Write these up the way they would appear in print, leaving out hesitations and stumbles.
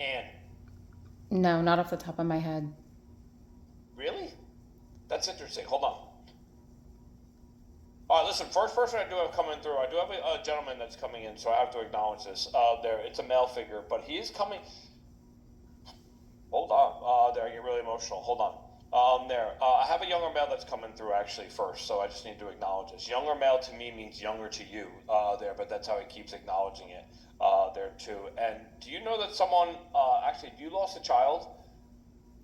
Anne. No, not off the top of my head. Really? That's interesting. Hold on. All right, listen. First person I do have coming through, I do have a gentleman that's coming in, so I have to acknowledge this. There, it's a male figure, but he is coming. Hold on. There, I get really emotional. Hold on. There. I have a younger male that's coming through actually first, so I just need to acknowledge this. Younger male to me means younger to you. There, but that's how he keeps acknowledging it. There too. And do you know that someone actually? You lost a child?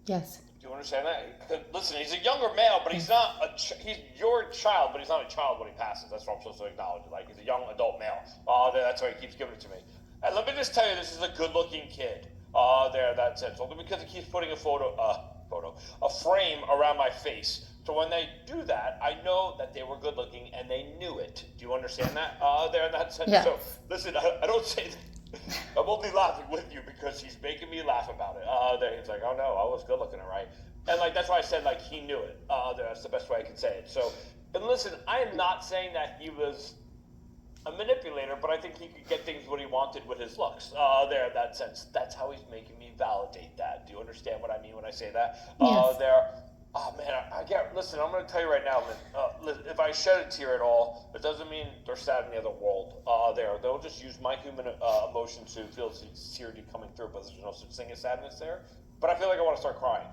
Yes. Do you understand that? Listen, he's a younger male, but he's Yes. not he's your child, but he's not a child when he passes. That's what I'm supposed to acknowledge. Like he's a young adult male. That's why he keeps giving it to me. And let me just tell you, this is a good-looking kid. There, that's it. Only because he keeps putting a frame around my face. So when they do that, I know that they were good-looking and they knew it. Do you understand that? There, in that sense. So Yes. listen, I don't say that. I'm only laughing with you because he's making me laugh about it. He's like, oh no, I was good looking, all right. And like that's why I said like he knew it. That's the best way I can say it. So, and listen, I am not saying that he was a manipulator, but I think he could get things what he wanted with his looks. There, in that sense, that's how he's making me validate that. Do you understand what I mean when I say that? Yes. There. Oh man, I get. Listen, I'm going to tell you right now, man. If I shed a tear at all, it doesn't mean they're sad in the other world. They'll just use my human emotions to feel sincerity coming through, but there's no such thing as sadness there. But I feel like I want to start crying.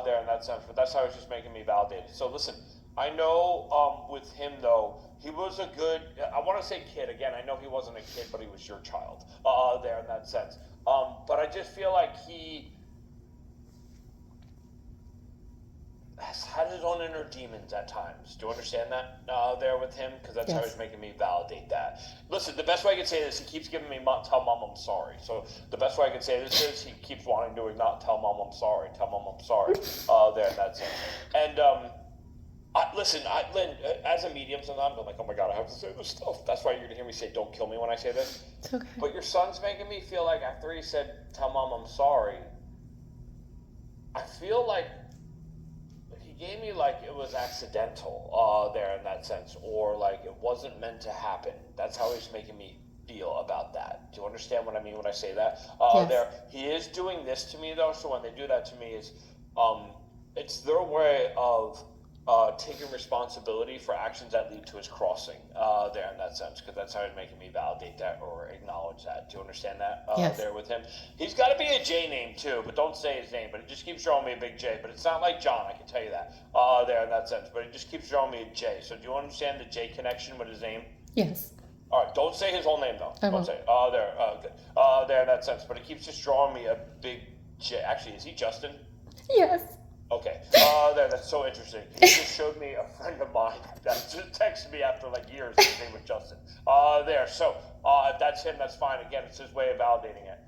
There in that sense, but that's how it's just making me validated. So listen, I know with him though, he was a good. I want to say kid again. I know he wasn't a kid, but he was your child. There in that sense. But I just feel like he has had his own inner demons at times. Do you understand that there with him? Because that's how Yes. he's making me validate that. Listen, the best way I can say this, he keeps giving me tell mom I'm sorry. So the best way I can say this is he keeps wanting to not tell mom I'm sorry. Tell mom I'm sorry. There, that's it. And listen, Lynn, as a medium, sometimes I'm like, oh my god, I have to say this stuff. That's why you're gonna hear me say, "Don't kill me" when I say this. It's okay. But your son's making me feel like after he said, "Tell mom I'm sorry," I feel like he gave me like it was accidental there in that sense, or like it wasn't meant to happen. That's how he's making me feel about that. Do you understand what I mean when I say that? Yes. There, he is doing this to me though. So when they do that to me, is um, it's their way of taking responsibility for actions that lead to his crossing there in that sense, because that's how he's making me validate that or acknowledge that. Do you understand that Yes. there with him? He's got to be a J name too, but don't say his name. But it just keeps showing me a big J. But it's not like John, I can tell you that there in that sense. But it just keeps showing me a J. So do you understand the J connection with his name? Yes. All right, don't say his whole name though. I Don't won't. say it. There, good. There in that sense. But it keeps just drawing me a big J. Actually, is he Justin? Yes. Okay. That's so interesting. He just showed me a friend of mine that just texted me after like years. His name was Justin. So if that's him, that's fine. Again, it's his way of validating it.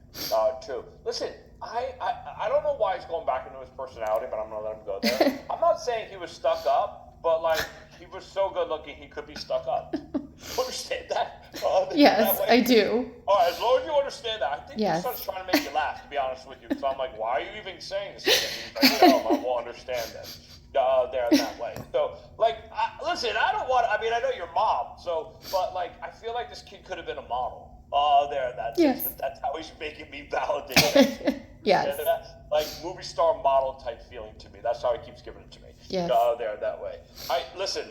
Too. Listen, I don't know why he's going back into his personality, but I'm gonna let him go there. I'm not saying he was stuck up, but like he was so good looking, he could be stuck up. You understand that? That Yes, way. I do. All right, as long as you understand that, I think your Yes. son's trying to make you laugh. To be honest with you, so I'm like, why are you even saying this? And he's like, no, I won't understand this. There in that way. So, like, listen, I don't want. I mean, I know your mom, so, but like, I feel like this kid could have been a model. There in that sense, Yes. but that's how he's making me validate that. Yes. Like movie star model type feeling to me. That's how he keeps giving it to me. Yes. There that way. I listen.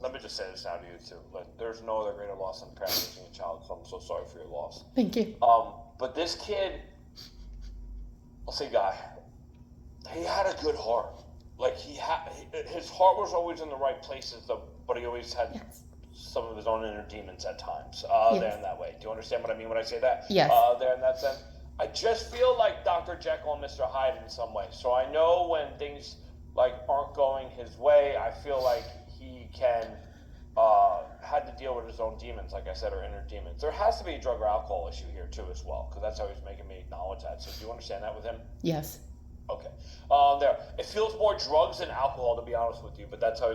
Let me just say this now to you too. Like, there's no other greater loss than parent losing a child, so I'm so sorry for your loss. Thank you. But this kid, I'll say guy, he had a good heart. Like his heart was always in the right places, though, but he always had Yes. some of his own inner demons at times. Yes. There in that way. Do you understand what I mean when I say that? Yes. There in that sense. I just feel like Dr. Jekyll and Mr. Hyde in some way. So I know when things like aren't going his way, I feel like he can had to deal with his own demons, like I said, or inner demons. There has to be a drug or alcohol issue here too, as well, because that's how he's making me acknowledge that. So do you understand that with him? Yes. Okay. There. It feels more drugs than alcohol, to be honest with you, but that's how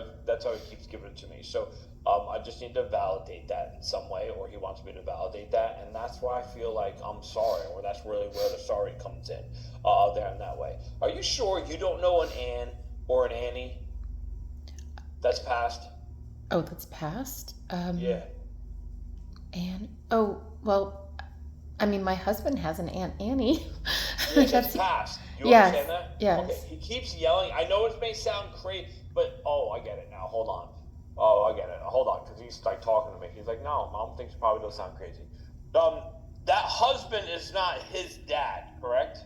he keeps giving it to me. So I just need to validate that in some way, or he wants me to validate that, and that's why I feel like I'm sorry, or that's really where the sorry comes in. There in that way. Are you sure you don't know an Anne or an Annie that's passed? Oh, that's past? Yeah. And, oh, well, I mean, my husband has an Aunt Annie. Yeah, Like, it's past. You yes, understand that? yes. Okay. He keeps yelling. I know it may sound crazy, but oh, I get it now. Hold on. Oh, I get it. Hold on, because he's like talking to me. He's like, no, mom thinks it probably does sound crazy. Um, that husband is not his dad, correct?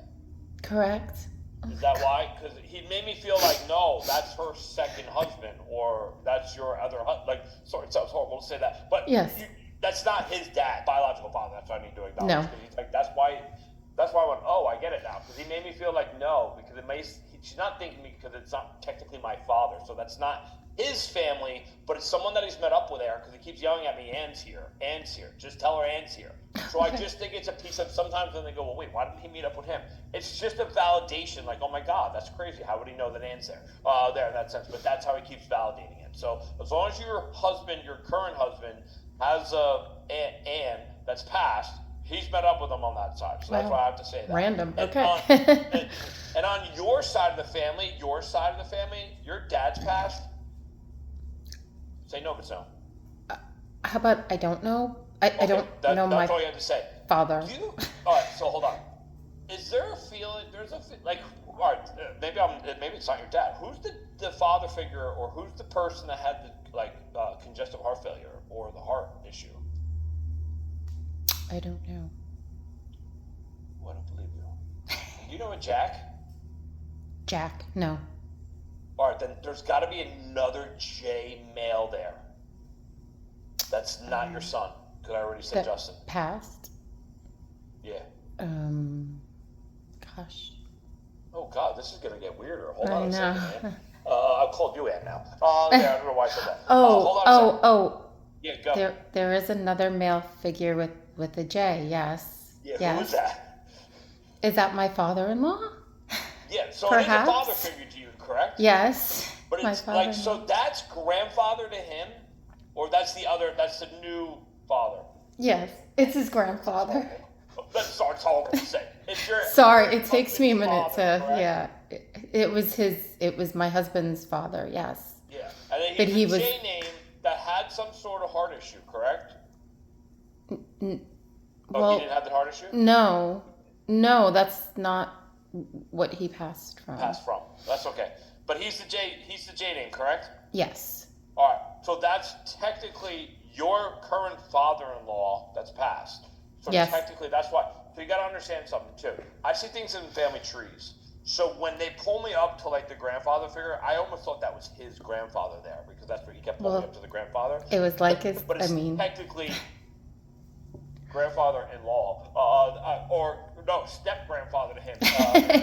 Correct. Is that why? Because he made me feel like, no, that's her second husband, or that's your other husband. Like, sorry, it sounds horrible to say that, but Yes. that's not his dad, biological father. That's what I need to acknowledge. No. Because he's like, that's why I went, oh, I get it now. Because he made me feel like, no, because she's not thinking me because it's not technically my father. So that's not his family, but it's someone that he's met up with there because he keeps yelling at me, Ann's here, Ann's here. Just tell her Ann's here. So I just think it's a piece of, sometimes when they go, well, wait, why didn't he meet up with him? It's just a validation, like, oh my God, that's crazy. How would he know that Ann's there? There in that sense, but that's how he keeps validating it. So as long as your husband, your current husband, has Ann that's passed, he's met up with him on that side. So that's Wow. why I have to say that. Random. And Okay. and on your side of the family, your dad's passed. Say no, but no. How about I don't know? I don't know That's my all you have to say. father. All right, so hold on. Is there a feeling? Like, all right, maybe it's not your dad. Who's the father figure, or who's the person that had the congestive heart failure or the heart issue? I don't know. Oh, I don't believe you. You know a Jack? Jack? No. All right, then there's got to be another J male there. That's not your son, because I already said That Justin. passed? Yeah. Gosh. Oh God, this is gonna get weirder. Hold I on a know. second, man. I've called you Ann now. Yeah, I don't know why I said that. Hold on a second. Yeah, go. There is another male figure with a J, yes. Yeah, Yes. who is that? Is that my father-in-law? Yeah, so Perhaps. it is a father figure to you, correct? Yes. But my it's like, so father-in-law. that's grandfather to him, or that's the new father? Yes, it's his grandfather. That's horrible to say. It's your Sorry, it takes me a minute father, to, correct? yeah. It was my husband's father, yes. Yeah, and then But he's he a was- J name that had some sort of heart issue, correct? He Well, didn't have the heart issue? no, that's not what he passed from. Passed from. That's okay. But he's the J name, correct? Yes. All right. So that's technically your current father-in-law that's passed. So Yes. technically that's why. So you got to understand something too. I see things in family trees. So when they pull me up to like the grandfather figure, I almost thought that was his grandfather there because that's what he kept pulling me up to the grandfather. It was like his, But it's technically grandfather-in-law, or no, step-grandfather to him.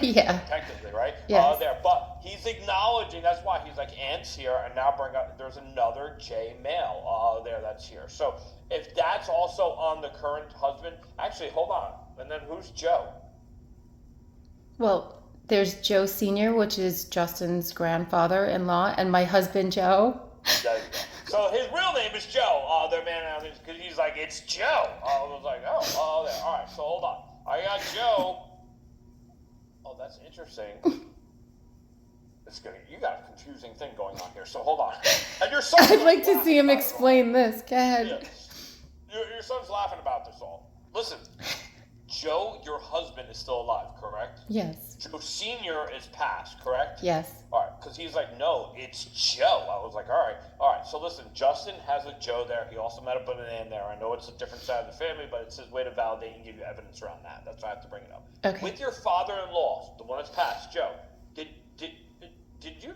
yeah. Technically, right? Yes. There, but he's acknowledging. That's why he's like, Ant's here, and now bring up. There's another J male there that's here. So if that's also on the current husband, actually, hold on. And then who's Joe? Well, there's Joe Sr., which is Justin's grandfather-in-law, and my husband Joe. There you go. So his real name is Joe. There, man, because he's like, it's Joe. I was like, oh, there. All right. So hold on. I got Joe. Oh, that's interesting. You got a confusing thing going on here. So hold on. And your son's I'd like to laughing see him about it all. explain this. Go ahead. Yeah. Your son's laughing about this all. Listen, Joe, your husband is still alive, correct? Yes. Joe Sr. is passed, correct? Yes. All right, because he's like, no, it's Joe. I was like, all right. So listen, Justin has a Joe there. He also met up with an Ann there. I know it's a different side of the family, but it's his way to validate and give you evidence around that. That's why I have to bring it up. Okay. With your father-in-law, the one that's passed, Joe, did you,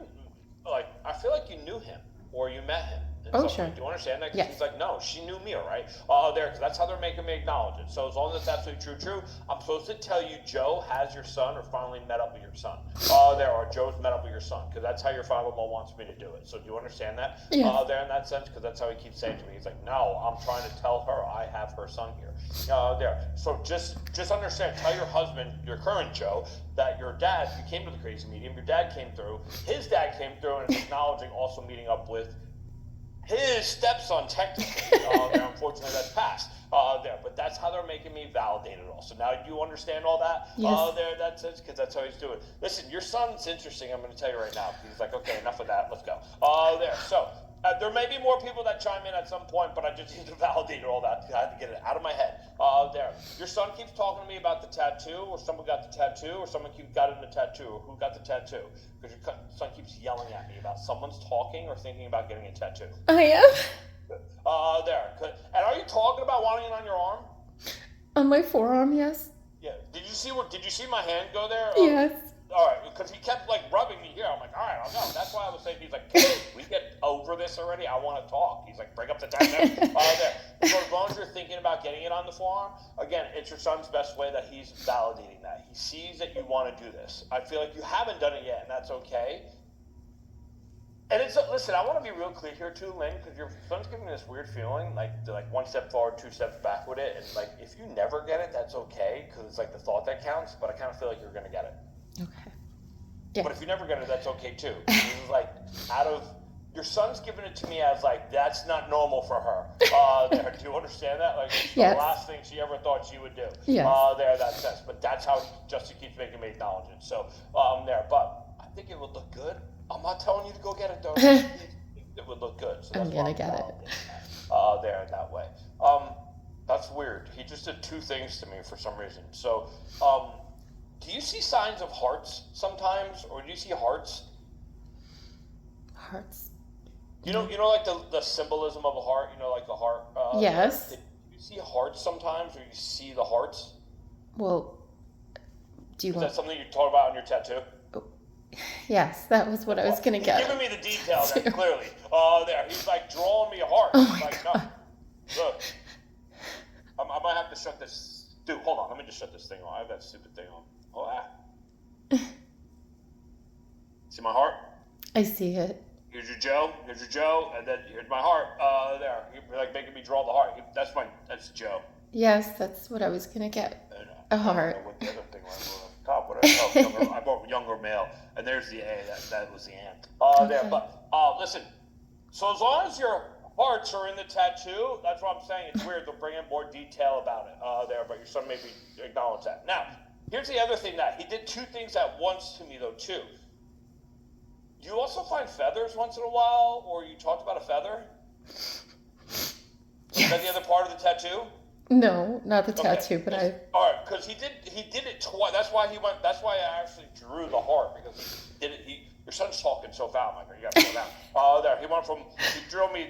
like, I feel like you knew him or you met him. Oh, So, sure. do you understand that? 'Cause Yes. he's like, no, she knew me, all right? There, because that's how they're making me acknowledge it. So as long as it's absolutely true, I'm supposed to tell you Joe has your son or finally met up with your son. Or Joe's met up with your son, because that's how your father-in-law wants me to do it. So do you understand that? Yes. There in that sense, because that's how he keeps saying to me. He's like, no, I'm trying to tell her I have her son here. There. So just understand, tell your husband, your current Joe, that your dad, you came to the crazy medium, your dad came through, his dad came through and is acknowledging also meeting up with his stepson, technically. There, unfortunately, that's passed. There, but that's how they're making me validate it all. So now you understand all that? Yes. There, that's it, because that's how he's doing. Listen, your son's interesting. I'm going to tell you right now. He's like, okay, enough of that. Let's go. There. So There may be more people that chime in at some point, but I just need to validate all that. I had to get it out of my head. There. Your son keeps talking to me about the tattoo, or someone got the tattoo, or someone got in the tattoo, or who got the tattoo. Because your son keeps yelling at me about someone's talking or thinking about getting a tattoo. I am. There. And are you talking about wanting it on your arm? On my forearm, yes. Yeah. Did you see my hand go there? Yes. All right, because he kept like rubbing me here. I'm like, all right, I'll go. That's why I was saying, he's like, can we get over this already? I want to talk. He's like, bring up the tattoo. There. So as long as you're thinking about getting it on the forearm, again, it's your son's best way that he's validating that. He sees that you want to do this. I feel like you haven't done it yet, and that's okay. And listen, I want to be real clear here too, Lynn, because your son's giving me this weird feeling, like one step forward, two steps back with it, and like if you never get it, that's okay, because it's like the thought that counts. But I kind of feel like you're gonna get it. Okay. Yeah. But if you never get it, that's okay too. This is like your son's giving it to me as like that's not normal for her. There, do you understand that? Like it's yes. the last thing she ever thought she would do. Yes. There, that sense. But that's how Justin keeps making me acknowledge it. So there, but I think it would look good. I'm not telling you to go get it though. It would look good. So I'm gonna get it. There in that way. That's weird. He just did two things to me for some reason. So do you see signs of hearts sometimes, or do you see hearts? Hearts. You know, like the symbolism of a heart. You know, like the heart. Yes. Do you see hearts sometimes, or you see the hearts? Well, do you Is want? that something you talk about on your tattoo? Yes, that was what I was gonna get. He's giving me the detail there, clearly. There, he's like drawing me a heart. Oh He's like, no, look, I might have to shut this. Dude, hold on. Let me just shut this thing on. I have that stupid thing on. See my heart? I see it. Here's your Joe, and then here's my heart. There, you're like making me draw the heart. That's Joe. Yes, that's what I was gonna get. A heart. I don't know what the other thing was on top. Whatever. I bought younger male, and there's the A. That was the ant. There, Okay. but listen. So as long as your hearts are in the tattoo, that's what I'm saying. It's weird. They'll bring in more detail about it. There, but your son maybe acknowledge that. Now, here's the other thing that he did two things at once to me though too. You also find feathers once in a while, or you talked about a feather? Is that the other part of the tattoo? No, not the tattoo, Okay. but All right, because he did it twice. That's why I actually drew the heart, because he did it. Your son's talking so fast. I'm like, you gotta slow down. There, he drew me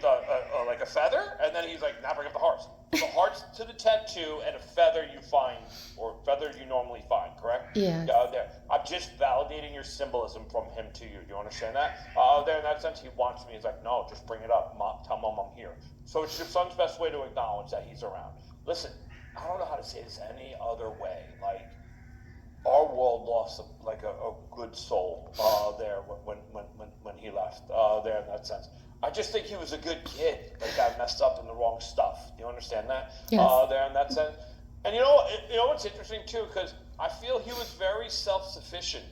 like a feather, and then he's like, now bring up the hearts. The hearts to the tattoo, and a feather you find, or feather you normally find, correct? Yeah. There, I'm just validating your symbolism from him to you. Do you understand that? There, in that sense, he wants me. He's like, no, just bring it up. Mom, tell Mom I'm here. So it's your son's best way to acknowledge that he's around. Listen, I don't know how to say this any other way. Like, our world lost a good soul there when he left. There in that sense, I just think he was a good kid. Like, got messed up in the wrong stuff. Do you understand that? Yes. There in that sense, and you know what's interesting too, because I feel he was very self-sufficient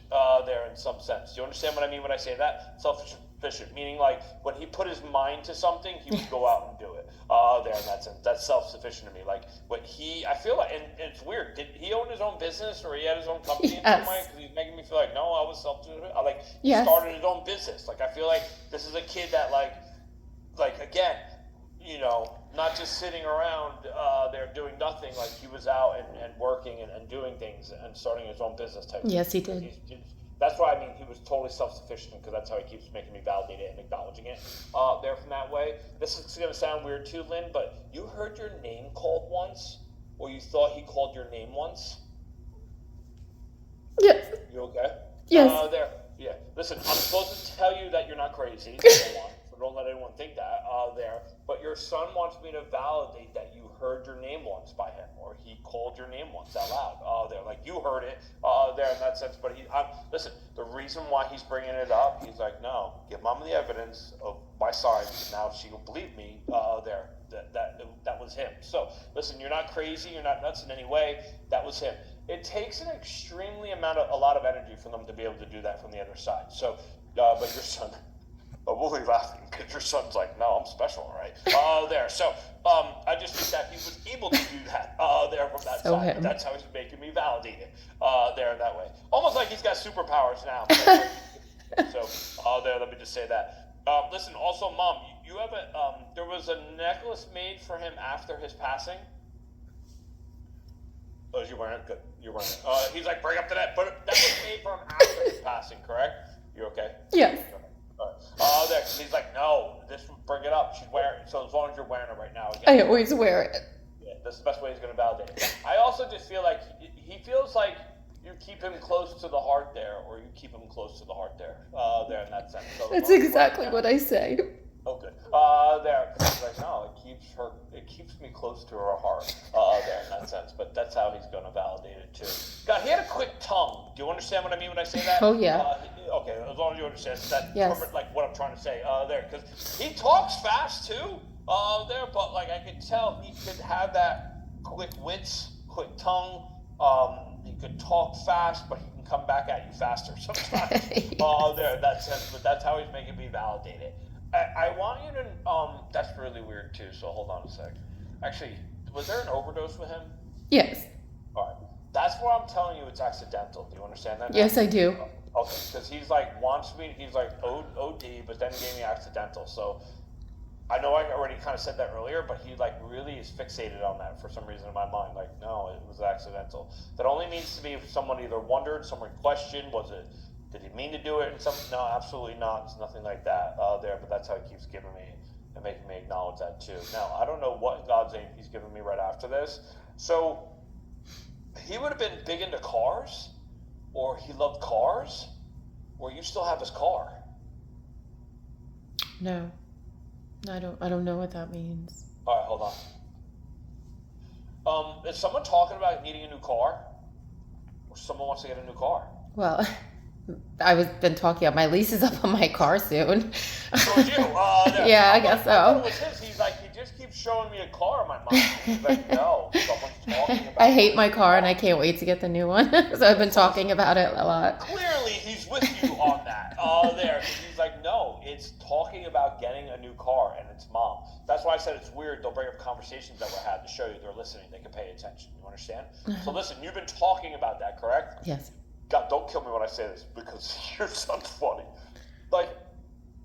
there in some sense. Do you understand what I mean when I say that? Self-sufficient, meaning like when he put his mind to something, he would go out and do it. There in that sense, that's self-sufficient to me. Like I feel like, and it's weird. Did he own his own business, or he had his own company in some way? Because he's making me feel like, no, I was self-sufficient. He started his own business. Like I feel like this is a kid that like again, not just sitting around there doing nothing. Like he was out and working and doing things and starting his own business type. Yes, he did. That's why I mean he was totally self-sufficient, because that's how he keeps making me validate it and acknowledging it there from that way. This is going to sound weird too, Lynn, but you heard your name called once, or you thought he called your name once? Yes. You okay? Yes. There. Yeah. Listen, I'm supposed to tell you that you're not crazy, number one, so don't let anyone think that there. But your son wants me to validate that you heard your name once by him, or he called your name once out loud there. Like you heard it there in that sense. But listen, the reason why he's bringing it up, he's like, no, give Mom the evidence of my signs, and now she will believe me there. That was him. So listen, you're not crazy, you're not nuts in any way. That was him. It takes an extremely a lot of energy for them to be able to do that from the other side. So, but your son, we'll be laughing because your son's like, no, I'm special, right? There. So, I just think that he was able to do that there from that side. Him. That's how he's making me validate it there in that way. Almost like he's got superpowers now. So, there, let me just say that. Listen, also, Mom, you have a there was a necklace made for him after his passing. Oh, is you wearing it? Good. You're wearing it. He's like, bring up to that. But that was made for him after his passing, correct? You okay? Yes. There. He's like, no, this would bring it up. She's wearing it. So as long as you're wearing it right now, again, I always wear it. yeah, that's the best way he's going to validate it. I also just feel like he feels like you keep him close to the heart there, or you keep him close to the heart there. There in that sense. So That's exactly what I say. Oh, good. There. He's like, no, it keeps me close to her heart. There in that sense. But that's how he's going to validate it too. God, he had a quick tongue. Do you understand what I mean when I say that? Oh, yeah. Okay, as long as you understand that. Yes. Like what I'm trying to say. There, because he talks fast too. There, but like I could tell he could have that quick wits, quick tongue. He could talk fast, but he can come back at you faster sometimes. Yes. There in that sense. But that's how he's making me validate it. I want you to, that's really weird too, so hold on a sec. Actually, was there an overdose with him? Yes. Alright. That's why I'm telling you it's accidental. Do you understand that now? Yes, I do. Okay, because he's like, wants me, he's like OD, but then he gave me accidental. So, I know I already kind of said that earlier, but he like really is fixated on that for some reason in my mind. Like, no, it was accidental. That only means to me if someone either wondered, someone questioned, did he mean to do it? And no, absolutely not. It's nothing like that there, but that's how he keeps giving me and making me acknowledge that too. Now, I don't know what God's name he's giving me right after this. So, he would have been big into cars, or he loved cars, or you still have his car. No. I don't know what that means. All right, hold on. Is someone talking about needing a new car? Or someone wants to get a new car? Well, been talking about my lease is up on my car soon. So it's you. Yeah, I guess so. I thought it was his. He's like, he just keeps showing me a car in my mind. He's like, no, someone's talking about I hate my car and I can't wait to get the new one. So I've been talking about it a lot. Clearly, he's with you on that. There. He's like, no, it's talking about getting a new car, and it's mom. That's why I said it's weird. They'll bring up conversations that were had to show you they're listening. They can pay attention. You understand? So listen, you've been talking about that, correct? Yes. God, don't kill me when I say this because your son's funny. Like,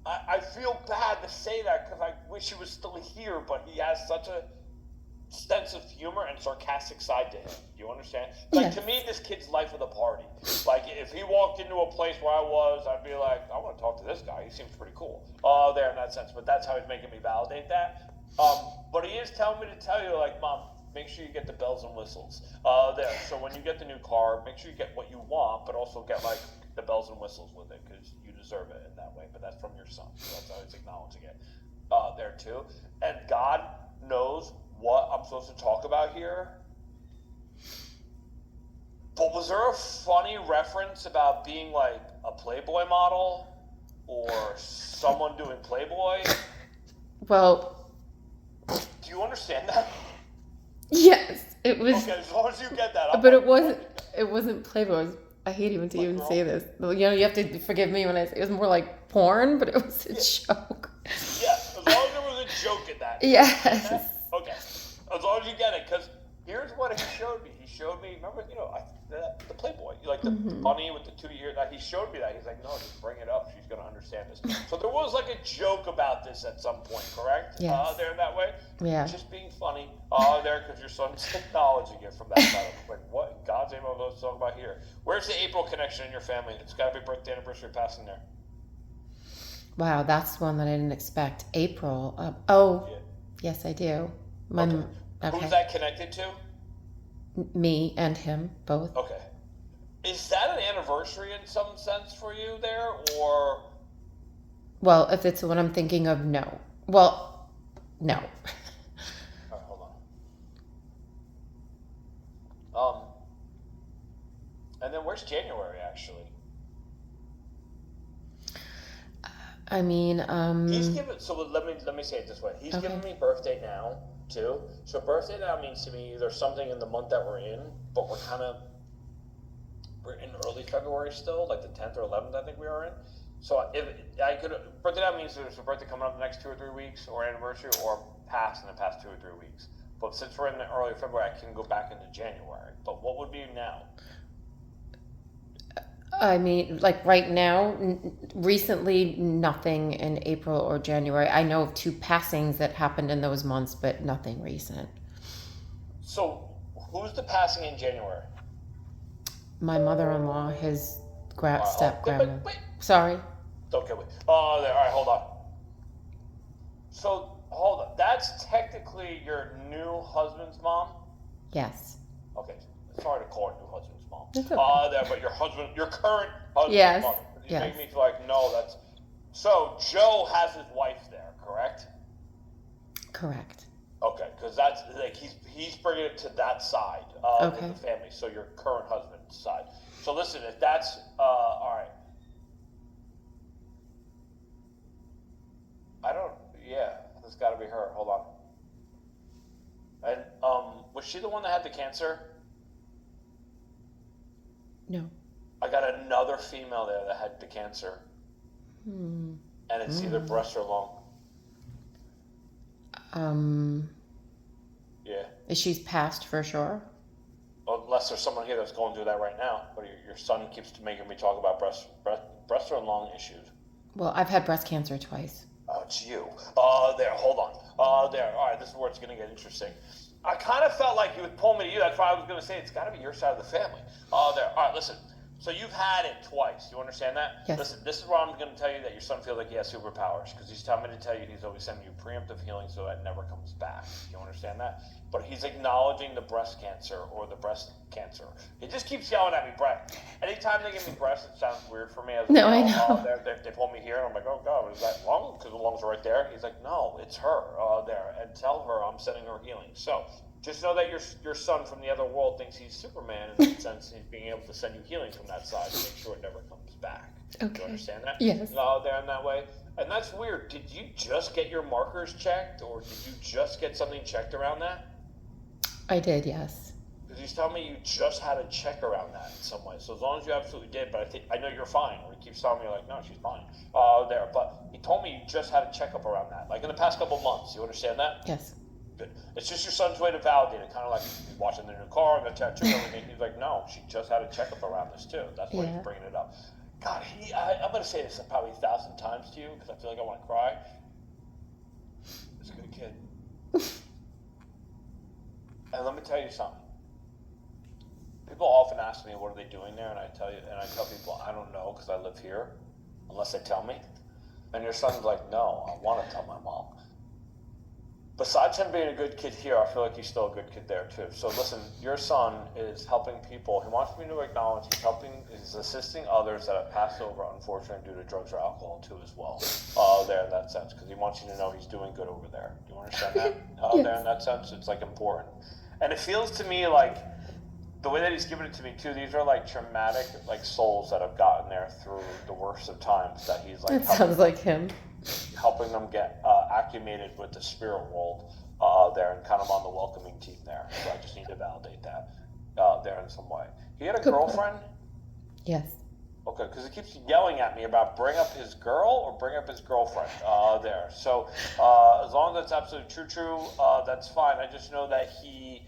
I feel bad to say that because I wish he was still here, but he has such a sense of humor and sarcastic side to him. Do you understand? Like, Yes. to me, this kid's life of the party. Like, if he walked into a place where I was, I'd be like, I want to talk to this guy. He seems pretty cool. There in that sense. But that's how he's making me validate that. But he is telling me to tell you, like, Mom, make sure you get the bells and whistles. There. So when you get the new car, make sure you get what you want, but also get, like, the bells and whistles with it because you deserve it in that way. But that's from your son. So that's how he's acknowledging it. There, too. And God knows what I'm supposed to talk about here. But was there a funny reference about being like a Playboy model or someone doing Playboy? Well, Do you understand that? yes, it was. Okay, as long as you get that. But it wasn't Playboy. I hate even to even say this. You know, you have to forgive me when I say it was more like porn, but it was a joke. Yeah, as long as there was a joke in that. Yes. Okay, as long as you get it, because here's what he showed me. He showed me, remember, the Playboy, like the bunny with the 2 years. He showed me that. He's like, no, just bring it up. She's gonna understand this. So there was like a joke about this at some point, correct? Yes. There that way. Yeah. Just being funny. There, because your son's acknowledging it from that side. Like, what in God's name am I supposed to talk about here? Where's the April connection in your family? It's got to be birthday, anniversary, passing there. Wow, that's one that I didn't expect. April. Yeah. Yes, I do. Okay. Who's that connected to? Me and him both. Okay. Is that an anniversary in some sense for you there, or? Well, if it's the one I'm thinking of, no. Well, no. All right, hold on. And then where's January actually? I mean, He's given. So let me say it this way. He's Okay. giving me birthday now too. So birthday now means to me there's something in the month that we're in, but we're in early February still, like the 10th or 11th, I think we are in. So if I could, birthday now means there's a birthday coming up the next 2 or 3 weeks, or anniversary, or past in the past 2 or 3 weeks. But since we're in the early February, I can go back into January. But what would be now? I mean, like right now, recently, nothing in April or January. I know of 2 passings that happened in those months, but nothing recent. So, who's the passing in January? My mother-in-law, his All right, step wait, grandma. wait. Sorry. Okay, wait. Oh, there. All right, hold on. So, hold on. That's technically your new husband's mom? Yes. Okay. Sorry to call her new husband's mom. That's okay. There, but your current husband's Yes. mother. You Yes. make me feel like, no, that's. So, Joe has his wife there, correct? Correct. Okay, because that's like he's bringing it to that side Okay. with the family. So your current husband's side. So listen, if that's all right, I don't. Yeah, that's got to be her. Hold on. And was she the one that had the cancer? No. I got another female there that had the cancer, Hmm. and it's either breast or lung. Yeah. She's passed for sure. Unless there's someone here that's going through that right now. But your son keeps making me talk about breast or lung issues. Well, I've had breast cancer twice. Oh, it's you. There, hold on. There. All right, this is where it's going to get interesting. I kind of felt like you would pull me to you. That's why I was going to say it's got to be your side of the family. There. All right, listen. So you've had it twice. You understand that? Yes. Listen, this is where I'm going to tell you that your son feels like he has superpowers because he's telling me to tell you he's always sending you preemptive healing so that never comes back. You understand that? But he's acknowledging the breast cancer or the breast cancer. He just keeps yelling at me, Brett. Anytime they give me breast, it sounds weird for me. No, I know. They pull me here, and I'm like, oh, God, is that lung? Because the lungs are right there. He's like, no, it's her there. And tell her I'm sending her healing. So just know that your son from the other world thinks he's Superman in that sense. He's being able to send you healing from that side to make sure it never comes back. Okay. Do you understand that? Yes. There in that way. And that's weird. Did you just get your markers checked, or did you just get something checked around that? I did, yes. Because he's telling me you just had a check around that in some way. So as long as you absolutely did, but I know you're fine. Or he keeps telling me like, no, she's fine. There, but he told me you just had a checkup around that, like in the past couple of months. You understand that? Yes. Good. It's just your son's way to validate it, kind of like he's watching the new car and the tattoo and everything. He's like, no, she just had a checkup around this too. That's why he's bringing it up. God, I'm going to say this probably 1,000 times to you because I feel like I want to cry. He's a good kid. And let me tell you something. People often ask me, what are they doing there? And I tell people, I don't know because I live here, unless they tell me. And your son's like, no, I want to tell my mom. Besides him being a good kid here, I feel like he's still a good kid there too. So listen, your son is helping people. He wants me to acknowledge he's assisting others that have passed over, unfortunately, due to drugs or alcohol too as well. There in that sense, because he wants you to know he's doing good over there. Do you understand that? Yes. There in that sense, it's like important. And it feels to me like the way that he's giving it to me too, these are like traumatic like souls that have gotten there through the worst of times that he's like That sounds like him. helping them get acclimated with the spirit world there and kind of on the welcoming team there. So I just need to validate that there in some way. He had a girlfriend? Yes. Okay, because he keeps yelling at me about bring up his girl or bring up his girlfriend there. So as long as that's absolutely true, that's fine. I just know that he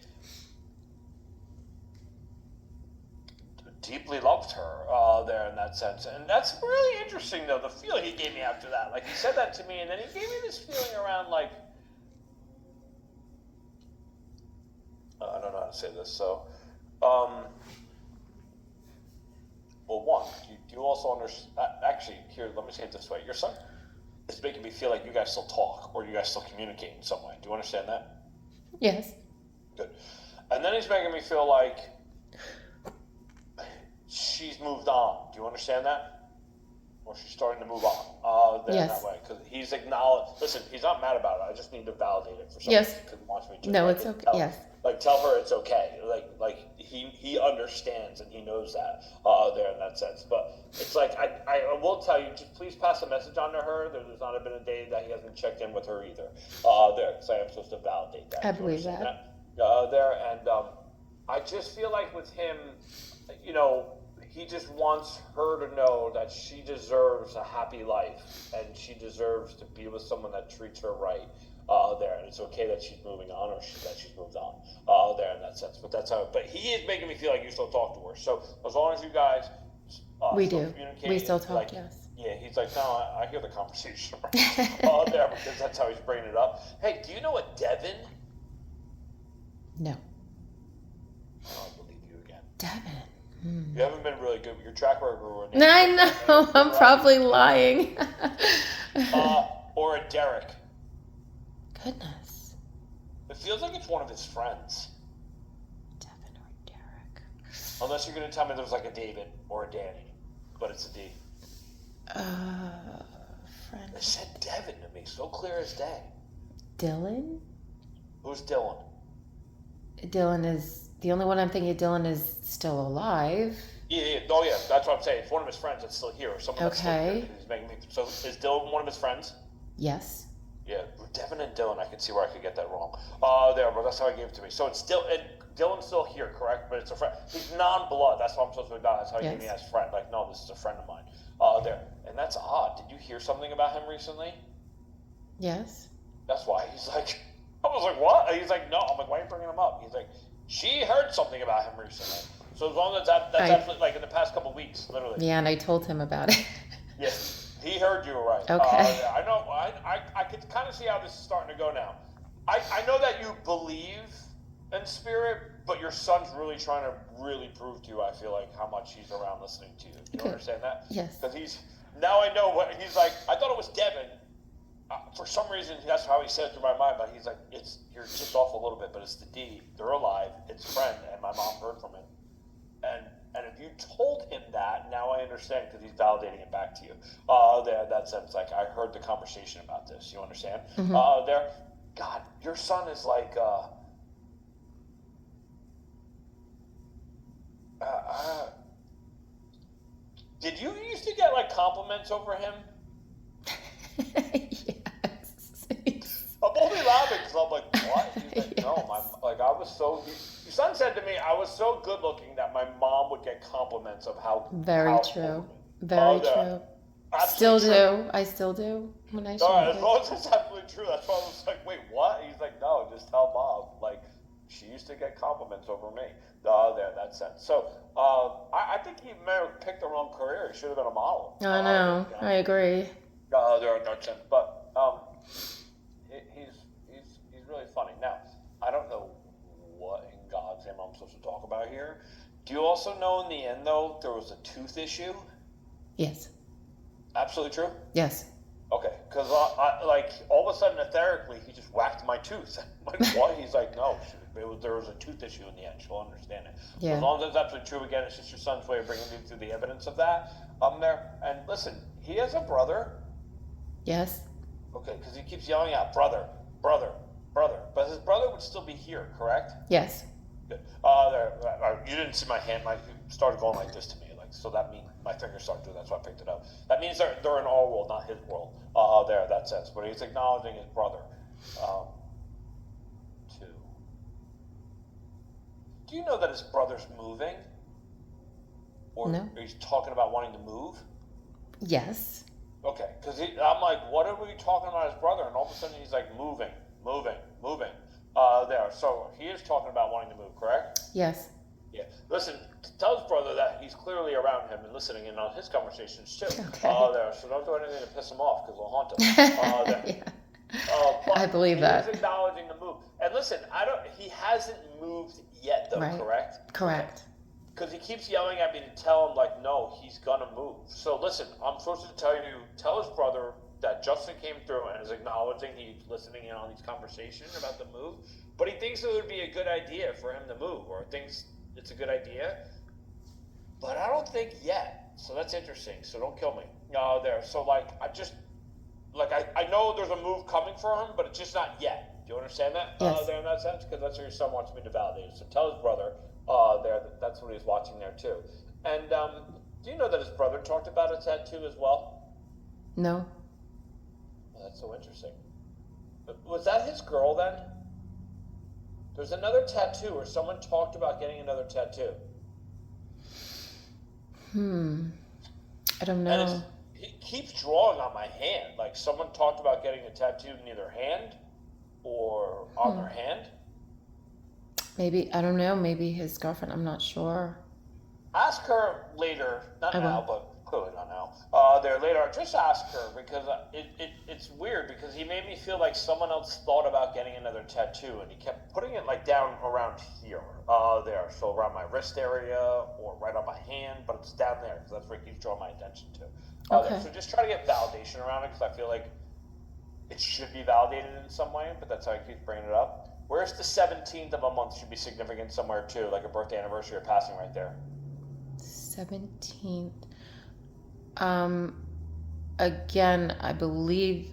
deeply loved her there in that sense. And that's really interesting, though, the feeling he gave me after that. Like, he said that to me, and then he gave me this feeling around, like, I don't know how to say this. So, well, one, do you also understand? Actually, here, let me say it this way. Your son is making me feel like you guys still talk or you guys still communicate in some way. Do you understand that? Yes. Good. And then he's making me feel like she's moved on. Do you understand that? Or she's starting to move on. There Yes. that way. Because he's acknowledged. Listen, he's not mad about it. I just need to validate it for some Yes. reason. Because he wants me to. No, like, it's okay. Tell, Yes. Like, tell her it's okay. Like he understands and he knows that there in that sense. But it's like, I will tell you, just please pass a message on to her. There's not been a day that he hasn't checked in with her either. There, because I am supposed to validate that. I Do you believe understand that. there, and I just feel like with him, you know, he just wants her to know that she deserves a happy life and she deserves to be with someone that treats her right there. And it's okay that she's moving on or that she's moved on there in that sense. But that's how. But he is making me feel like you still talk to her. So as long as you guys We still do. communicating? We still talk, Like, yes. yeah, he's like, no, I hear the conversation there because that's how he's bringing it up. Hey, do you know a Devin? No. I don't believe you again. Devin. You haven't been really good with your track record. I know. I'm probably lying. Or a Derek. Goodness. It feels like it's one of his friends. Devin or Derek. Unless you're going to tell me there's like a David or a Danny, but it's a D. Friend. They said Devin to me, so clear as day. Dylan? Who's Dylan? Dylan is the only one I'm thinking of. Dylan is still alive. Yeah. Oh, yeah. That's what I'm saying. It's one of his friends that's still here, or someone that's still here. Okay. He's making me. So is Dylan one of his friends? Yes. Yeah, Devin and Dylan. I can see where I could get that wrong. There, but that's how he gave it to me. So it's still, and Dylan's still here, correct? But it's a friend. He's non-blood. That's what I'm supposed to acknowledge. That's how he gave me as friend. Like, no, this is a friend of mine. There, and that's odd. Did you hear something about him recently? Yes. That's why he's like. I was like, what? He's like, no. I'm like, why are you bringing him up? He's like, she heard something about him recently. So as long as that's absolutely, like in the past couple weeks, literally. Yeah, and I told him about it. Yes, he heard you were right. Okay. Yeah, I know. I could kind of see how this is starting to go now. I know that you believe in spirit, but your son's really trying to really prove to you, I feel like, how much he's around listening to you. You understand that? Yes. Because now I know what, he's like, I thought it was Devin. For some reason, that's how he said it through my mind, but he's like, you're just off a little bit, but it's the D. They're alive. It's friend, and my mom heard from him. And if you told him that, now I understand because he's validating it back to you. That sense, like I heard the conversation about this. You understand? Mm-hmm. God, your son is like. Did you used to get like compliments over him? Yes. I'm only laughing because I'm like, what? He's like, Yes. no, I was so. Your son said to me, I was so good looking that my mom would get compliments of how. Very true. Very true. Still true. do. I still do when I show All right, it. as long as it's absolutely true. That's why I was like, wait, what? He's like, no, just tell mom. Like, she used to get compliments over me. That sense. So, I think he may have picked the wrong career. He should have been a model. I know. I agree. There are no sense, but he's really funny. Now, I don't know what in God's name I'm supposed to talk about here. Do you also know in the end though there was a tooth issue? Yes. Absolutely true. Yes. Okay, because I like all of a sudden etherically he just whacked my tooth. I'm like, what? He's like, no, there was a tooth issue in the end. She'll understand it. Yeah. So as long as it's absolutely true, again, it's just your son's way of bringing me through the evidence of that. There, and listen, he has a brother. Yes. Okay, because he keeps yelling out, brother, brother, brother. But his brother would still be here, correct? Yes. Good. You didn't see my hand. My started going like this to me, like so. That means my fingers started doing that, so I picked it up. That means they're in our world, not his world. That sense. But he's acknowledging his brother. Two. Do you know that his brother's moving? Or No. he's talking about wanting to move? Yes. Okay, because I'm like, what are we talking about his brother? And all of a sudden he's like, moving. So he is talking about wanting to move, correct? Yes. Yeah. Listen, tell his brother that he's clearly around him and listening in on his conversations too. Okay. So don't do anything to piss him off because we'll haunt him. Yeah. I believe that. He's acknowledging the move. And listen, he hasn't moved yet though, Right. correct? Correct. Because he keeps yelling at me to tell him, like, no, he's gonna move. So listen, I'm supposed to tell his brother that Justin came through and is acknowledging he's listening in on these conversations about the move, but he thinks it would be a good idea for him to move, or thinks it's a good idea, but I don't think yet. So that's interesting. So don't kill me. So like, I know there's a move coming for him, but it's just not yet. Do you understand that? Yes. There in that sense, because that's what your son wants me to validate. So tell his brother. That's what he's watching there too. And do you know that his brother talked about a tattoo as well? No. Well, that's so interesting. Was that his girl then? There's another tattoo, or someone talked about getting another tattoo. I don't And know. he keeps drawing on my hand. Like someone talked about getting a tattoo in either hand or on their hand. Maybe, I don't know, maybe his girlfriend, I'm not sure. ask her later, not I will. now, but clearly not now. There later, just ask her because it's weird because he made me feel like someone else thought about getting another tattoo and he kept putting it like down around here, there, so around my wrist area or right on my hand, but it's down there because that's where he keeps drawing my attention to. Okay. So just try to get validation around it because I feel like it should be validated in some way, but that's how he keeps bringing it up. Where's the 17th of a month should be significant somewhere too, like a birthday, anniversary, or passing right there. 17th. Again, I believe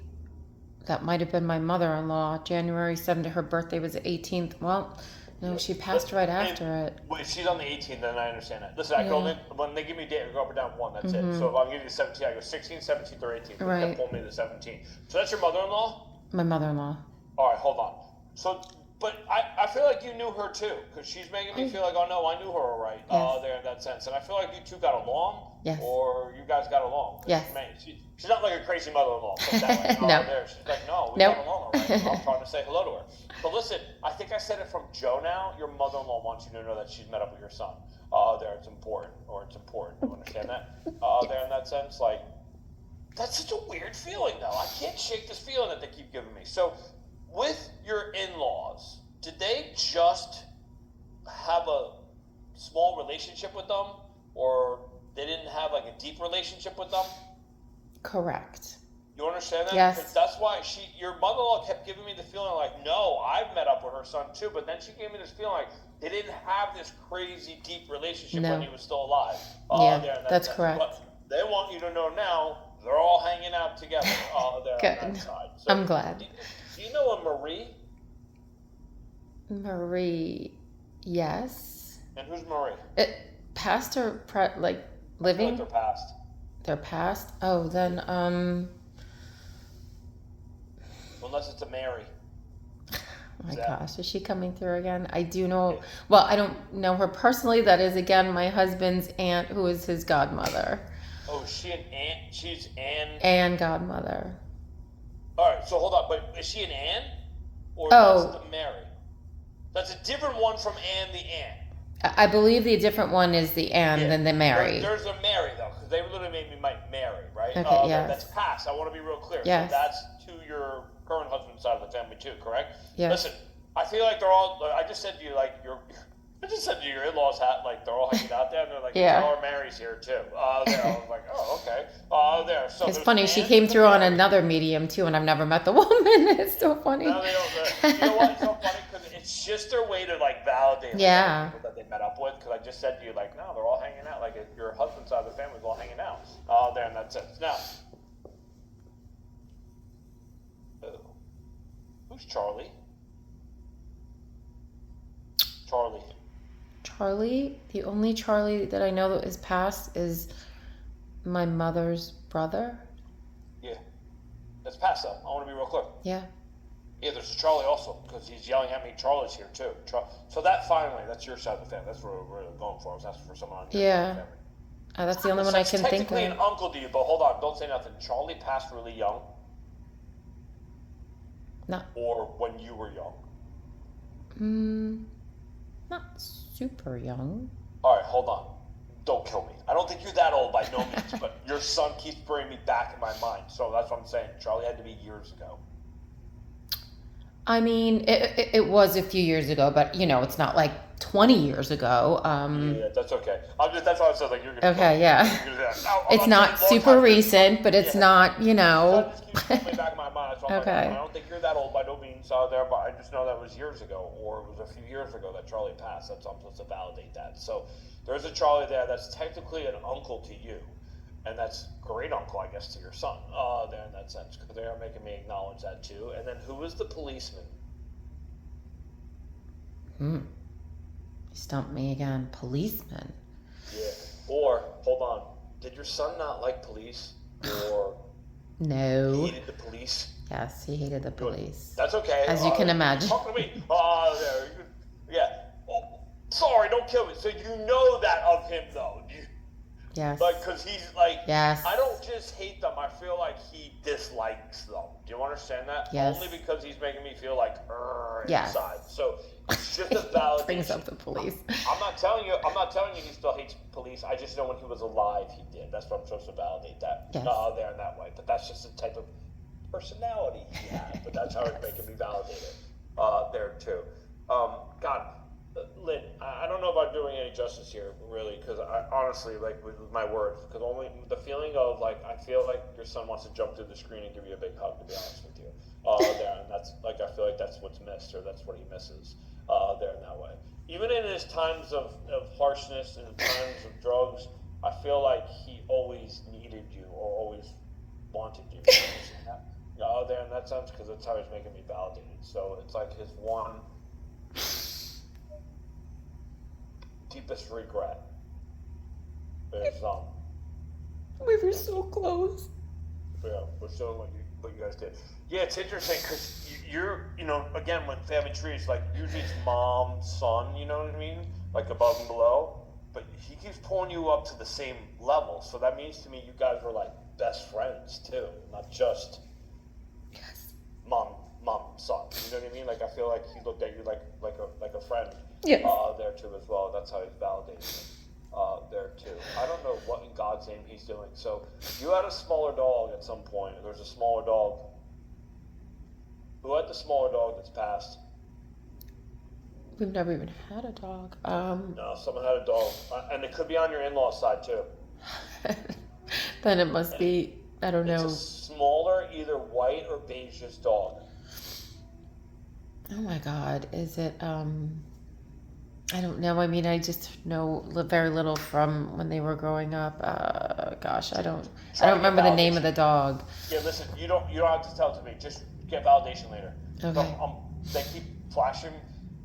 that might have been my mother-in-law. January 7th, her birthday was the 18th. Well, no, she passed right after it. Wait, she's on the 18th, then I understand that. Listen, I go Yeah. in, when they give me a date, I go up or down one, that's it. So if I'm giving you the 17th, I go 16th, 17th, or 18th. Right. They pull me the 17th. So that's your mother-in-law? My mother-in-law. All right, hold on. So, but I feel like you knew her too, because she's making me feel like, oh no, I knew her all right, Yes. there in that sense. And I feel like you two got along, Yes. or you guys got along. 'Cause Yes. She's not like a crazy mother-in-law. Put it that way. No. There. She's like, no, we Nope. got along all right. I'm trying to say hello to her. But listen, I think I said it from Joe now. Your mother-in-law wants you to know that she's met up with your son. There, it's important, or it's important. You understand that? There in that sense, like, that's such a weird feeling, though. I can't shake this feeling that they keep giving me. So, with your in-laws, did they just have a small relationship with them, or they didn't have like a deep relationship with them? Correct. You understand that? Yes. 'Cause that's why your mother-in-law kept giving me the feeling like, no, I've met up with her son too, but then she gave me this feeling like they didn't have this crazy deep relationship No. when he was still alive. Yeah, There in that that's sense. correct. But they want you to know now they're all hanging out together. There on that Good. side. So, I'm glad. Do you know a Marie? Marie, yes. And who's Marie? Past or like I feel like living? they're past. They're past? Oh, then, Unless it's a Mary. oh my Yeah. gosh, is she coming through again? I do know, well, I don't know her personally. That is, again, my husband's aunt, who is his godmother. Oh, is she an aunt? She's Anne. And godmother. All right, so hold on. But is she an Anne? Or Oh. that's the Mary? That's a different one from Anne the aunt. I believe the different one is the Anne than the Mary. There's a Mary, though, because they literally made me Mary, right? Okay, yes. That's past. I want to be real clear. Yes. So that's to your current husband's side of the family, too, correct? Yes. Listen, I feel like they're all, I just said to you, like, I just said to your in-laws, like, they're all hanging out there, and they're like, Yeah. our Mary's here, too. There, I was like, oh, okay. There. So It's there's funny, she Anne came and through on Mary. another medium too, and I've never met the woman. It's so funny. No, they don't. You know what? It's so funny because it's just their way to like validate like, Yeah. the people that they met up with. Because I just said to you, like, no, they're all hanging out. Like your husband's side of the family's all hanging out. There in that sense. Now, who's Charlie? Charlie. Charlie, the only Charlie that I know that is passed is my mother's brother. Yeah, that's past though. I want to be real clear. Yeah. Yeah, there's a Charlie also because he's yelling at me. Charlie's here too. So that finally, that's your side of the family. That's what we're going for. I was asking for someone on your side of the family. That's the only one I can think Technically of. an uncle to you, but hold on, don't say nothing. Charlie passed really young, Not, or when you were young. not super young. All right, hold on. Don't kill me. I don't think you're that old by no means, but your son keeps bringing me back in my mind. So that's what I'm saying. Charlie had to be years ago. I mean, it was a few years ago, but you know, it's not like 20 years ago. Yeah, that's okay. That's why I said like you're gonna. Okay, yeah. You're gonna do that. No, I'm It's not saying long super time. recent, but it's Yeah. not, you know. That just keeps coming back in my mind. So I'm Okay. like, I don't think you're that old by no means there, but I just know that was years ago, or it was a few years ago that Charlie passed. That's I'm supposed to validate that. So there's a Charlie there that's technically an uncle to you, and that's great uncle, I guess, to your son. There in that sense, because they are making me acknowledge that too. And then who was the policeman? You stumped me again. Policeman. Yeah. Or hold on, did your son not like police, or No. hated the police? Yes, he hated the police. That's okay. As you can imagine. Talk to me. Yeah. Oh, sorry, don't kill me. So you know that of him, though. Yes. Like, because he's like, Yes. I don't just hate them. I feel like he dislikes them. Do you understand that? Yes. Only because he's making me feel like Yes. inside. So it's just a He validation. brings up the police. I'm not telling you he still hates police. I just know when he was alive he did. That's what I'm supposed to validate that. Yes. There in that way. But that's just the type of personality he had. But that's how it's making me validated. There too. God, Lynn, I don't know if I'm doing any justice here, really, because I honestly, like, with my words, because only the feeling of, like, I feel like your son wants to jump through the screen and give you a big hug, to be honest with you. There, and that's, like, I feel like that's what's missed, or that's what he misses, there in that way. Even in his times of harshness and times of drugs, I feel like he always needed you, or always wanted you. There in that sense, because that's how he's making me validated. So it's like his one deepest regret is We were so close. yeah, we're showing what you guys did. Yeah, it's interesting because you're again with family trees, like usually it's mom, son, you know what I mean, like above and below, but he keeps pulling you up to the same level, so that means to me you guys were like best friends too, not just Yes. mom, son. You know what I mean? Like I feel like he looked at you like a friend. Yes. There too as well. That's how he's validated there too. I don't know what in God's name he's doing. So you had a smaller dog at some point. There's a smaller dog. Who had the smaller dog that's passed? We've never even had a dog. No, someone had a dog, and it could be on your in-law side too. Then it must be. I don't know. It's a smaller, either white or beige dog. Oh my God, is it? I don't know. I mean, I just know very little from when they were growing up. Gosh, I don't remember the name of the dog. Yeah, listen, you don't have to tell it to me. Just get validation later. Okay. They keep flashing.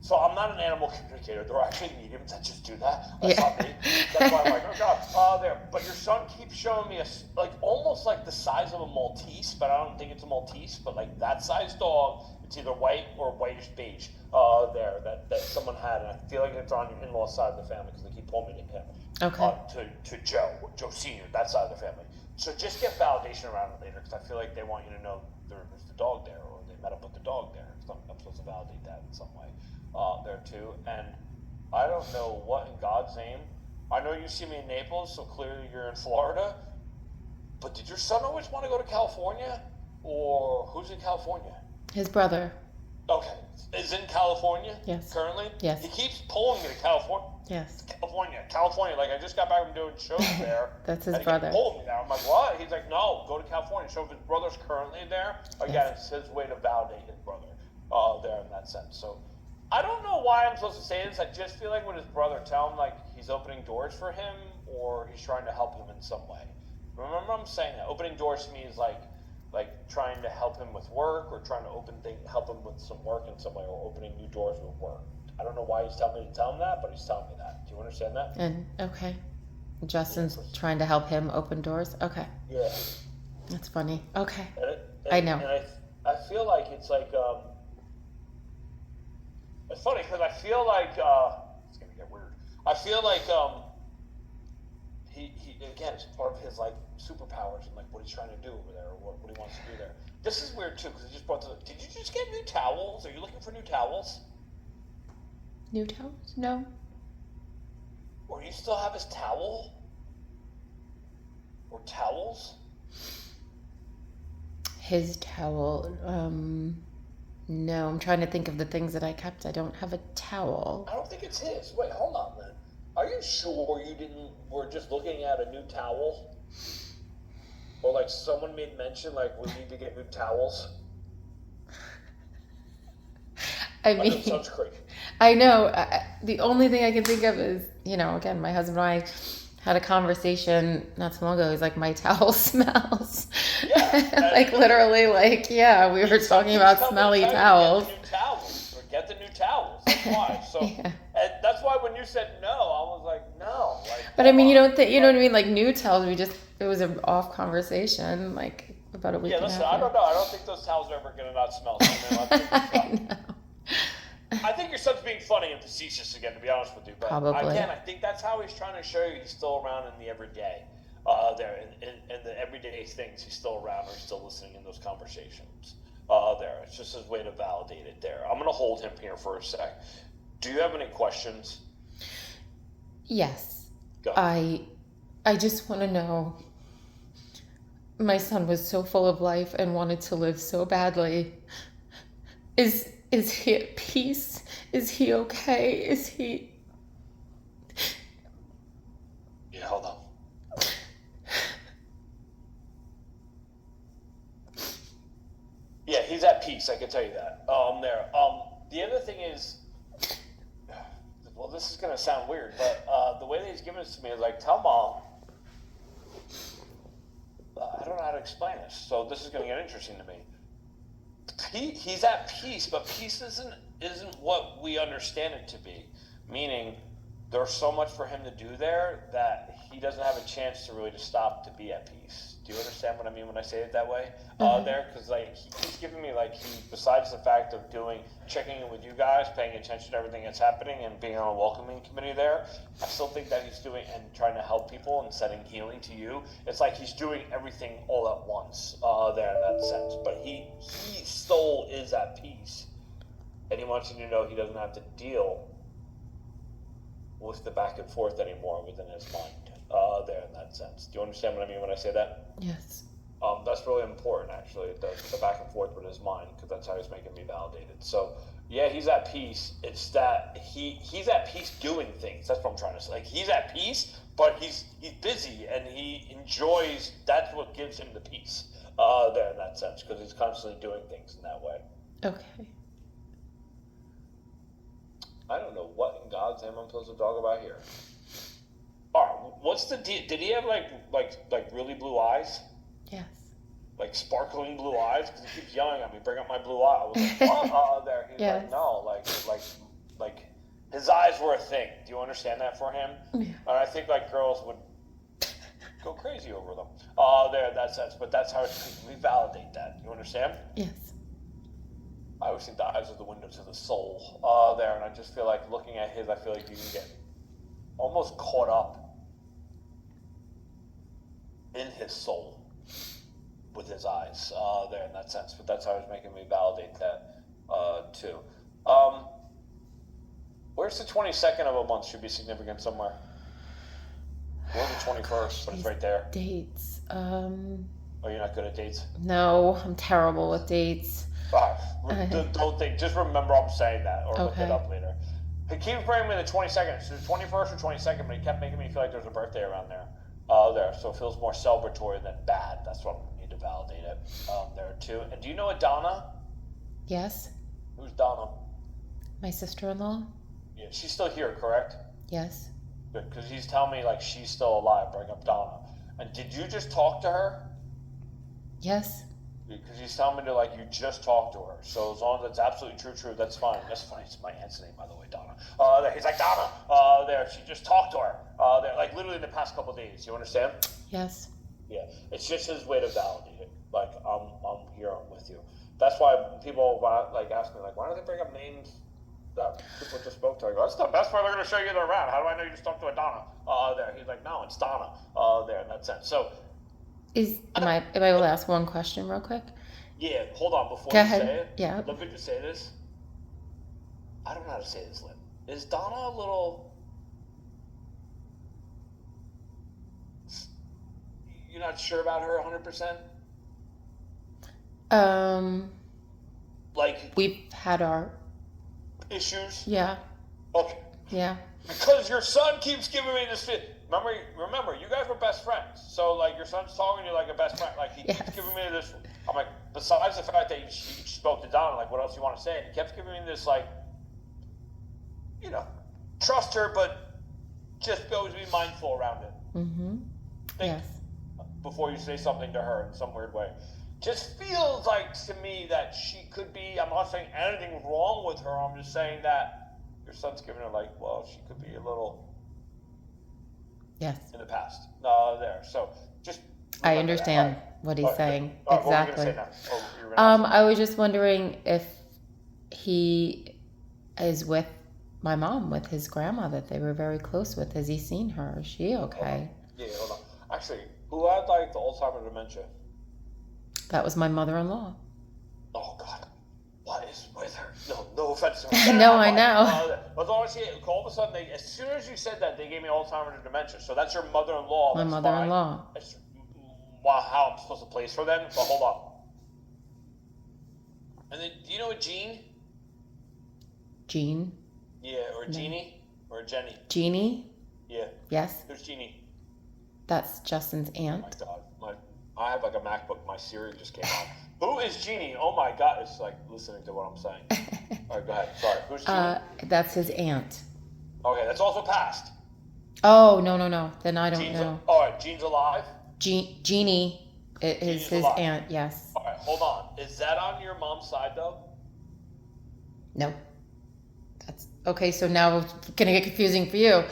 So I'm not an animal communicator. There are actually mediums that just do that. That's not me. That's why I'm like, oh God, there. But your son keeps showing me almost like the size of a Maltese, but I don't think it's a Maltese, but like that size dog. It's either white or whitish beige. There that someone had, and I feel like it's on your in-law side of the family because they keep pulling me to him. Okay. To Joe Senior, that side of the family. So just get validation around it later because I feel like they want you to know there's the dog there, or they met up with the dog there. So I'm supposed to validate that in some way there too. And I don't know what in God's name. I know you see me in Naples, so clearly you're in Florida. But did your son always want to go to California, or who's in California? His brother. Okay, is in California. Yes. Currently. Yes. He keeps pulling me to California. Yes. California. Like I just got back from doing shows there. That's his and brother. He pulling me there. I'm like, what? He's like, no, go to California. So if his brother's currently there, again, Yes. it's his way to validate his brother there in that sense. So I don't know why I'm supposed to say this. I just feel like when his brother tell him like he's opening doors for him, or he's trying to help him in some way. Remember, I'm saying that opening doors to me is like trying to help him with work, or trying to help him with some work in some way, or opening new doors with work. I don't know why he's telling me to tell him that, but he's telling me that. Do you understand that? And okay, Justin's trying to help him open doors. Okay. Yeah. That's funny. Okay. I know. And I feel like it's like it's funny because I feel like it's gonna get weird. I feel like he again, it's part of his like superpowers and like what he's trying to do over there, or what he wants to do there. This is weird too because he just brought did you just get new towels? Are you looking for new towels? New towels? No. Or you still have his towel? Or towels? His towel. No, I'm trying to think of the things that I kept. I don't have a towel. I don't think it's his. Wait, hold on, man. Are you sure you were just looking at a new towel? Or like someone made mention like we need to get new towels? I mean, it sounds crazy. I know. The only thing I can think of is, again, my husband and I had a conversation not so long ago. He's like, my towel smells. Yeah. Like literally, like, yeah, we were talking about smelly towels. Get the new towels. Or get the new towels. That's why. So Yeah. and that's why when you said no, I was like, no. Like, But I mean, you don't think, you know what I mean? Like new towels, it was an off conversation, like about a week yeah, and a listen, half I don't know. I don't think those towels are ever going to not smell. So I know. I think your son's being funny and facetious again, to be honest with you. But Probably. again, I think that's how he's trying to show you he's still around in the everyday. There in the everyday things, he's still around or he's still listening in those conversations. There, it's just his way to validate it. There, I'm gonna hold him here for a sec. Do you have any questions? Yes. Go. I just want to know. My son was so full of life and wanted to live so badly. Is he at peace? Is he okay? Is he? Yeah, hold on. Yeah, he's at peace. I can tell you that. There. The other thing is, well, this is gonna sound weird, but the way that he's giving this to me is like, tell mom. I don't know how to explain this, so this is gonna get interesting to me. He's at peace, but peace isn't what we understand it to be. Meaning, there's so much for him to do there that he doesn't have a chance to really just stop to be at peace. Do you understand what I mean when I say it that way? There, because like he's giving me like besides the fact of checking in with you guys, paying attention to everything that's happening, and being on a welcoming committee there, I still think that he's doing and trying to help people and sending healing to you. It's like he's doing everything all at once there in that sense. But he still is at peace, and he wants you to know he doesn't have to deal with the back and forth anymore within his mind. There in that sense. Do you understand what I mean when I say that? Yes. That's really important, actually, the back and forth with his mind, because that's how he's making me validated. So, yeah, he's at peace. It's that he's at peace doing things. That's what I'm trying to say. Like, he's at peace, but he's busy, and he enjoys. That's what gives him the peace there in that sense, because he's constantly doing things in that way. Okay. I don't know what in God's name I'm supposed to talk about here. All right, what's the deal? Did he have like really blue eyes? Yes. Like sparkling blue eyes? Because he keeps yelling at me, bring up my blue eye. I was like, what? There. He's Yes. like, no, like his eyes were a thing. Do you understand that for him? Yeah. And I think like girls would go crazy over them. There in that sense. But that's how we validate that. You understand? Yes. I always think the eyes are the window to the soul. There, and I just feel like looking at his, I feel like you can get almost caught up in his soul with his eyes there in that sense. But that's how he's making me validate that too. Where's the 22nd of a month should be significant somewhere? Or the 21st, but it's right there. Dates. Oh, you're not good at dates? No, I'm terrible with dates. Don't think. Just remember I'm saying that, or look Okay. it up later. He keeps bringing me the 22nd. So the 21st or 22nd, but he kept making me feel like there's a birthday around there. There, so it feels more celebratory than bad. That's what I need to validate it. There too. And do you know Adana? Yes. Who's Donna? My sister-in-law. Yeah, she's still here, correct? Yes. Good, because he's telling me like she's still alive. Bring up Donna. And did you just talk to her? Yes. Because he's telling me to like you just talked to her. So as long as it's absolutely true, that's fine. That's funny. It's my aunt's name, by the way, Donna. There, he's like Donna. There, she just talked to her. There, like literally in the past couple of days. You understand? Yes. Yeah, it's just his way to validate it. Like I'm here. I'm with you. That's why people like ask me like, why don't they bring up names that people just spoke to? I go, that's the best part. They're going to show you they're around. How do I know you just talked to a Donna? There, he's like, no, it's Donna. There in that sense. So. Am I able to ask one question real quick? Yeah, hold on before Go you ahead. say it. Yeah. Let me just say this. I don't know how to say this, Lynn. Is Donna a little? You're not sure about her 100%? Like We've had our issues? yeah. Okay. Yeah. Because your son keeps giving me this fit. Remember, you guys were best friends. So like your son's talking to you like a best friend. Like he Yes. keeps giving me this. I'm like, besides the fact that you spoke to Donna, like what else you want to say? And he kept giving me this like, trust her, but just always be mindful around it. Mm-hmm. Think Yes. before you say something to her in some weird way. Just feels like to me that she could be. I'm not saying anything wrong with her. I'm just saying that your son's giving her like, well, she could be a little. Yes. In the past. There. So just I understand what he's saying. Exactly. What were you gonna say now? Oh, you were gonna ask I was just wondering if he is with my mom, with his grandma that they were very close with. Has he seen her? Is she okay? Yeah, hold on. Actually, who had like the Alzheimer's dementia? That was my mother-in-law. Oh God, what is with her? No offense to her. No, I know. But honestly, all of a sudden, as soon as you said that, they gave me Alzheimer's dementia. So that's your mother-in-law. My That's mother-in-law. fine. Wow, how I'm supposed to place her then? But hold on. And then, do you know a Jean? Jean? Yeah, or a Jeannie, or a Jenny. Jeannie? Yeah. Yes. Who's Jeannie? That's Justin's Oh aunt. my God, I have like a MacBook. My Siri just came on. Who is Jeannie? Oh my God, it's like listening to what I'm saying. All right, go ahead. Sorry, who's Jeannie? That's his aunt. Okay, that's also passed. Oh, no. Then I don't know. All right, Jean's alive. Jeannie is Jeannie's his alive. aunt, yes. All right, hold on. Is that on your mom's side though? No. That's okay, so now it's gonna get confusing for you.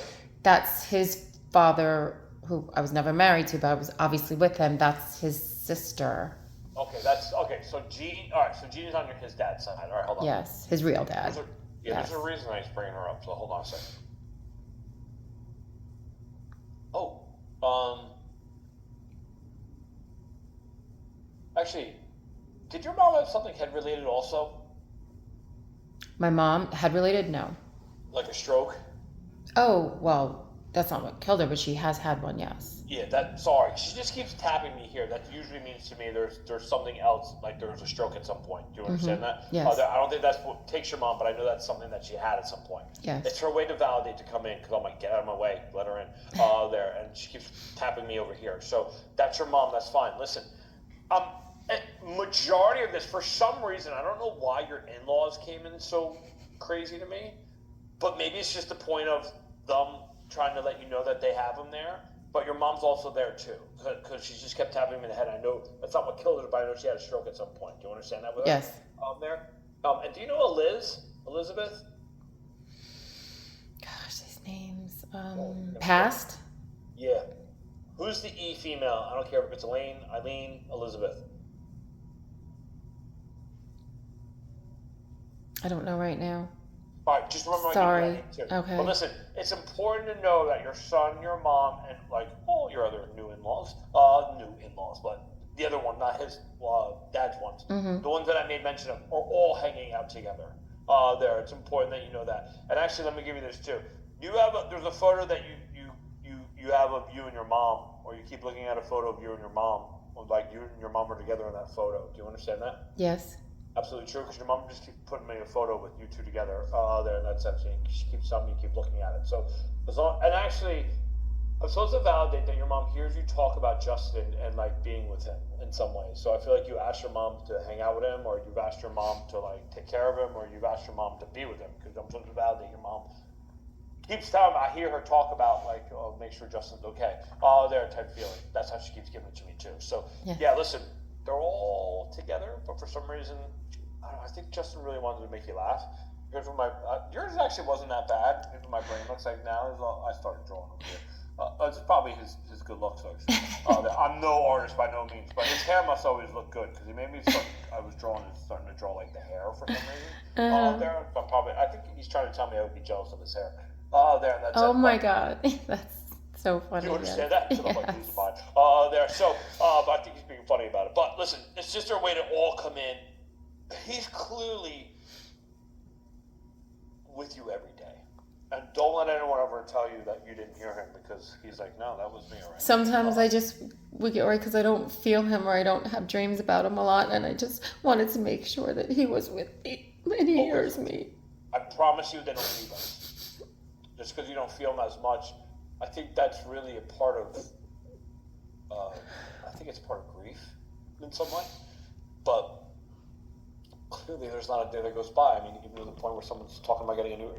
That's his father, who I was never married to, but I was obviously with him. That's his sister. Okay, okay. So Jean. All right, so Jean is on his dad's side. All right, hold on. Yes, his real dad. There's a reason I was bringing her up. So hold on a second. Oh, actually, did your mom have something head related also? My mom had related? No. Like a stroke? Oh, well, that's not what killed her, but she has had one, yes. Yeah, sorry. She just keeps tapping me here. That usually means to me there's something else, like there was a stroke at some point. Do you understand that? Yes. I don't think that's what takes your mom, but I know that's something that she had at some point. Yes. It's her way to validate to come in, because I'm like, get out of my way, let her in. There, and she keeps tapping me over here. So that's your mom, that's fine. Listen, majority of this, for some reason, I don't know why your in-laws came in so crazy to me, but maybe it's just the point of them trying to let you know that they have them there. But your mom's also there too, because she just kept tapping me in the head. I know that's not what killed her, but I know she had a stroke at some point. Do you understand that with her? Yes. There. And do you know Elizabeth? Gosh, these names. Past? Yeah. Who's the E female? I don't care if it's Elaine, Eileen, Elizabeth. I don't know right now. All right, just remember Sorry. I need to. Okay. But listen, it's important to know that your son, your mom, and like all your other new in-laws, but the other one, not his dad's ones, the ones that I made mention of, are all hanging out together. There, it's important that you know that. And actually, let me give you this too. There's a photo that you have of you and your mom, or you keep looking at a photo of you and your mom, or like you and your mom are together in that photo. Do you understand that? Yes. Absolutely true, because your mom just keeps putting me a photo with you two together there in that sense. And she keeps telling me you keep looking at it. So, and actually, I'm supposed to validate that your mom hears you talk about Justin and like being with him in some ways. So I feel like you asked your mom to hang out with him, or you've asked your mom to like take care of him, or you've asked your mom to be with him, because I'm supposed to validate your mom. Keeps telling me, I hear her talk about like, oh, make sure Justin's okay. There type feeling. That's how she keeps giving it to me too. So yeah, listen, they're all together, but for some reason, I think Justin really wanted to make you laugh. Yours actually wasn't that bad. Even my brain looks like now. I started drawing over here. It's probably his good looks. I'm no artist by no means, but his hair must always look good, because he made me start. I was starting to draw like the hair for some reason. There, but I think he's trying to tell me I would be jealous of his hair. There, that's oh my God, that's so funny. Do you understand that? Yes. I'm like, losing mine. There, so, but I think he's being funny about it. But listen, it's just their way to all come in. He's clearly with you every day. And don't let anyone ever tell you that you didn't hear him, because he's like, no, that was me already. Sometimes we get worried because I don't feel him, or I don't have dreams about him a lot, and I just wanted to make sure that he was with me and he hears me. I promise you they don't leave us. Just because you don't feel him as much, I think that's really a part of, I think it's part of grief in some way. But clearly there's not a day that goes by. I mean, even to the point where someone's talking about getting a new